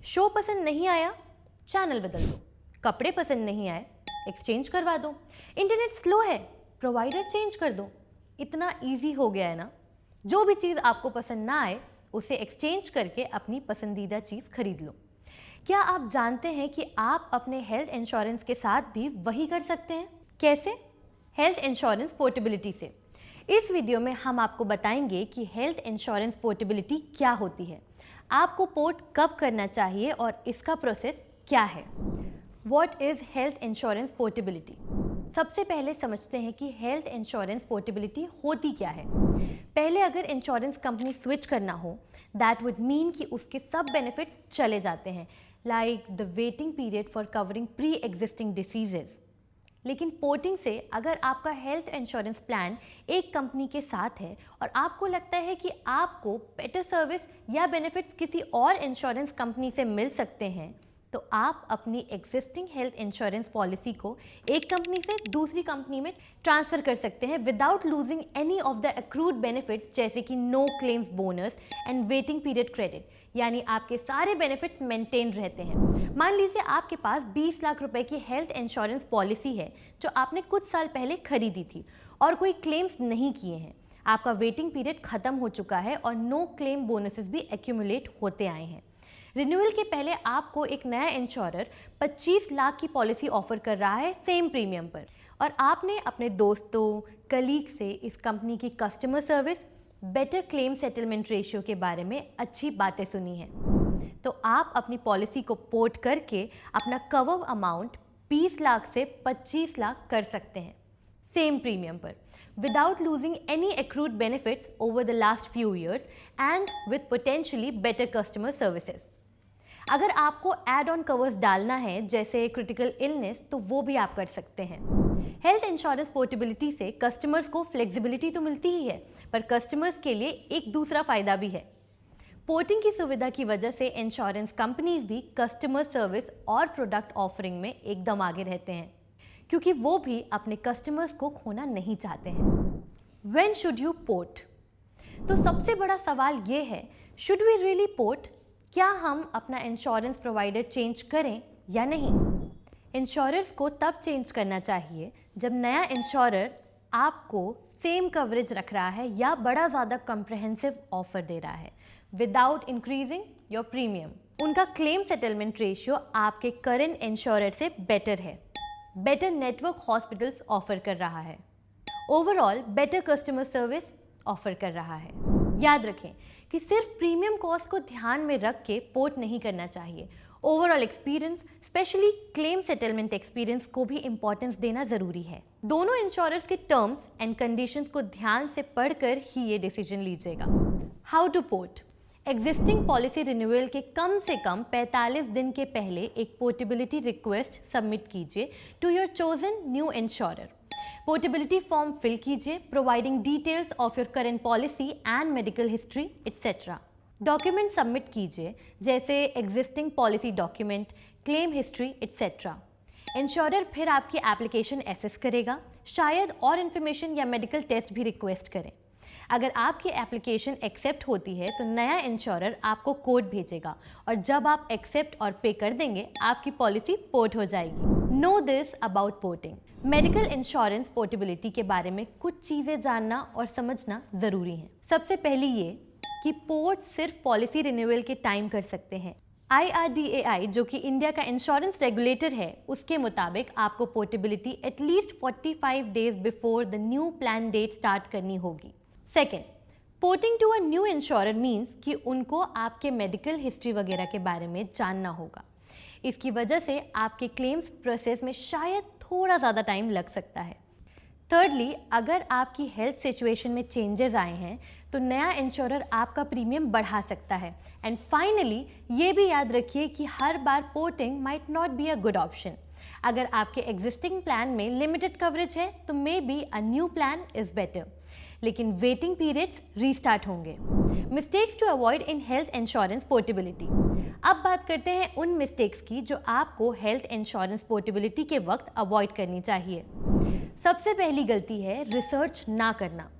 Show पसंद नहीं आया, चैनल बदल दो। कपड़े पसंद नहीं आए, एक्सचेंज करवा दो। इंटरनेट स्लो है, प्रोवाइडर चेंज कर दो। इतना इजी हो गया है ना। जो भी चीज़ आपको पसंद ना आए उसे एक्सचेंज करके अपनी पसंदीदा चीज़ खरीद लो। क्या आप जानते हैं कि आप अपने हेल्थ इंश्योरेंस के साथ भी वही कर सकते हैं? कैसे? हेल्थ इंश्योरेंस पोर्टेबिलिटी से। इस वीडियो में हम आपको बताएंगे कि हेल्थ इंश्योरेंस पोर्टेबिलिटी क्या होती है, आपको पोर्ट कब करना चाहिए और इसका प्रोसेस क्या है। What is health insurance portability? सबसे पहले समझते हैं कि हेल्थ इंश्योरेंस पोर्टेबिलिटी होती क्या है। पहले अगर इंश्योरेंस कंपनी स्विच करना हो, दैट वुड मीन कि उसके सब बेनिफिट्स चले जाते हैं, like the waiting period for covering pre existing diseases. लेकिन पोर्टिंग से अगर आपका हेल्थ इंश्योरेंस प्लान एक कंपनी के साथ है और आपको लगता है कि आपको बेटर सर्विस या बेनिफिट्स किसी और इंश्योरेंस कंपनी से मिल सकते हैं, तो आप अपनी एग्जिस्टिंग हेल्थ इंश्योरेंस पॉलिसी को एक कंपनी से दूसरी कंपनी में ट्रांसफ़र कर सकते हैं without losing any of the accrued benefits, जैसे कि no claims bonus and waiting period credit. यानी आपके सारे बेनिफिट्स मेंटेन रहते हैं। मान लीजिए आपके पास 20 लाख रुपए की हेल्थ इंश्योरेंस पॉलिसी है जो आपने कुछ साल पहले खरीदी थी और कोई क्लेम्स नहीं किए हैं। आपका वेटिंग पीरियड ख़त्म हो चुका है और नो क्लेम बोनसेस भी एक्यूमुलेट होते आए हैं। रिन्यूअल के पहले आपको एक नया इंश्योरर 25 लाख की पॉलिसी ऑफर कर रहा है सेम प्रीमियम पर, और आपने अपने दोस्तों, कलीग से इस कंपनी की customer service, better claim settlement ratio के बारे में अच्छी बातें सुनी हैं। तो आप अपनी पॉलिसी को पोर्ट करके अपना कवर अमाउंट 20 लाख से 25 लाख कर सकते हैं सेम प्रीमियम पर, without losing any accrued benefits over the last few years and with potentially better customer services. अगर आपको एड ऑन कवर्स डालना है जैसे क्रिटिकल इलनेस, तो वो भी आप कर सकते हैं। हेल्थ इंश्योरेंस पोर्टेबिलिटी से कस्टमर्स को फ्लेक्सिबिलिटी तो मिलती ही है, पर कस्टमर्स के लिए एक दूसरा फायदा भी है। पोर्टिंग की सुविधा की वजह से इंश्योरेंस कंपनीज भी कस्टमर सर्विस और प्रोडक्ट ऑफरिंग में एकदम आगे रहते हैं, क्योंकि वो भी अपने कस्टमर्स को खोना नहीं चाहते हैं। When should you port? तो सबसे बड़ा सवाल ये है, शुड वी रियली पोर्ट? क्या हम अपना इंश्योरेंस प्रोवाइडर चेंज करें या नहीं? इंश्योरर्स को तब चेंज करना चाहिए जब नया इंश्योरर आपको सेम कवरेज रख रहा है या बड़ा ज़्यादा कम्प्रहेंसिव ऑफर दे रहा है विदाउट इंक्रीजिंग योर प्रीमियम। उनका क्लेम सेटलमेंट रेशियो आपके करंट इंश्योरर से बेटर है, बेटर नेटवर्क हॉस्पिटल्स ऑफर कर रहा है, overall better customer service offer कर रहा है। याद रखें कि सिर्फ प्रीमियम कॉस्ट को ध्यान में रख के पोर्ट नहीं करना चाहिए। Overall experience, specially claim settlement experience को भी इंपॉर्टेंस देना ज़रूरी है। दोनों इंश्योरर्स के टर्म्स एंड कंडीशंस को ध्यान से पढ़कर ही ये डिसीजन लीजिएगा। How to port? Existing policy renewal के कम से कम 45 दिन के पहले एक पोर्टेबिलिटी रिक्वेस्ट सबमिट कीजिए to your chosen new insurer. Portability form fill कीजिए, providing details of your current policy and medical history etcetera. Document submit कीजिए जैसे existing policy document, claim history etcetera. Insurer फिर आपकी एप्लीकेशन एसेस करेगा, शायद और information या मेडिकल टेस्ट भी रिक्वेस्ट करें। अगर आपकी एप्लीकेशन एक्सेप्ट होती है तो नया इंश्योरर आपको कोड भेजेगा, और जब आप एक्सेप्ट और पे कर देंगे आपकी पॉलिसी पोर्ट हो जाएगी। Know this about porting. Medical insurance portability के बारे में कुछ चीज़ें जानना और समझना ज़रूरी है। सबसे पहली ये कि पोर्ट सिर्फ पॉलिसी रिन्यूअल के टाइम कर सकते हैं। IRDAI, जो कि इंडिया का इंश्योरेंस रेगुलेटर है, उसके मुताबिक आपको portability at least 45 days before the new plan date start करनी होगी। Second, porting to a new insurer means कि उनको आपके मेडिकल हिस्ट्री वगैरह के बारे में जानना होगा। इसकी वजह से आपके क्लेम्स प्रोसेस में शायद थोड़ा ज़्यादा टाइम लग सकता है। थर्डली, अगर आपकी हेल्थ सिचुएशन में चेंजेस आए हैं तो नया इंश्योरर आपका प्रीमियम बढ़ा सकता है। एंड फाइनली, ये भी याद रखिए कि हर बार porting might not be a good option. अगर आपके एग्जिस्टिंग प्लान में लिमिटेड कवरेज है तो maybe a new plan is better, लेकिन वेटिंग पीरियड्स रीस्टार्ट होंगे। Mistakes to avoid in health insurance portability. अब बात करते हैं उन मिस्टेक्स की जो आपको हेल्थ इंश्योरेंस पोर्टेबिलिटी के वक्त अवॉइड करनी चाहिए। सबसे पहली गलती है रिसर्च ना करना।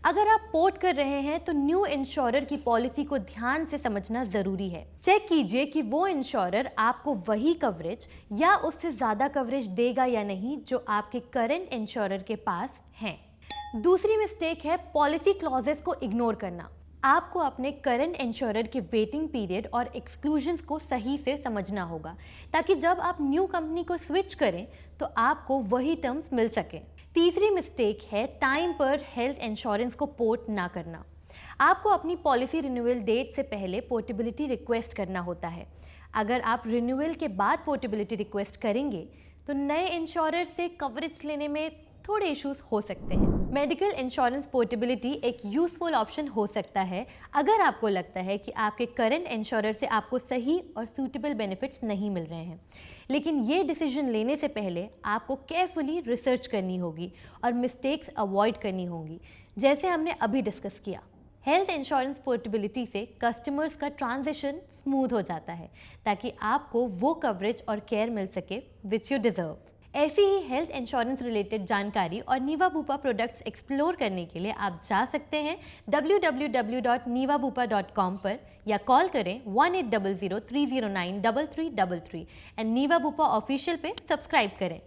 अगर आप पोर्ट कर रहे हैं तो न्यू इंश्योरर की पॉलिसी को ध्यान से समझना जरूरी है। चेक कीजिए कि वो इंश्योरर आपको वही कवरेज या उससे ज्यादा कवरेज देगा या नहीं जो आपके करंट इंश्योरर के पास है। दूसरी मिस्टेक है पॉलिसी क्लॉजेस को इग्नोर करना। आपको अपने करंट इंश्योरर के वेटिंग पीरियड और एक्सक्लूजन्स को सही से समझना होगा ताकि जब आप न्यू कंपनी को स्विच करें तो आपको वही टर्म्स मिल सके। तीसरी मिस्टेक है टाइम पर हेल्थ इंश्योरेंस को पोर्ट ना करना। आपको अपनी पॉलिसी रिन्यूअल डेट से पहले पोर्टेबिलिटी रिक्वेस्ट करना होता है। अगर आप रिन्यूअल के बाद पोर्टेबिलिटी रिक्वेस्ट करेंगे तो नए इंश्योरर से कवरेज लेने में थोड़े इश्यूज हो सकते हैं। मेडिकल इंश्योरेंस पोर्टेबिलिटी एक यूजफुल ऑप्शन हो सकता है अगर आपको लगता है कि आपके करंट इंश्योरर से आपको सही और सूटेबल बेनिफिट्स नहीं मिल रहे हैं। लेकिन ये डिसीजन लेने से पहले आपको केयरफुली रिसर्च करनी होगी और मिस्टेक्स अवॉइड करनी होंगी, जैसे हमने अभी डिस्कस किया। हेल्थ इंश्योरेंस पोर्टेबिलिटी से कस्टमर्स का ट्रांजिशन स्मूथ हो जाता है ताकि आपको वो कवरेज और केयर मिल सके विच यू डिजर्व। ऐसी ही हेल्थ इंश्योरेंस रिलेटेड जानकारी और नीवा बुपा प्रोडक्ट्स एक्सप्लोर करने के लिए आप जा सकते हैं www.nivabupa.com पर या कॉल करें 1800 309 3333 एंड नीवा बुपा ऑफिशियल पे सब्सक्राइब करें।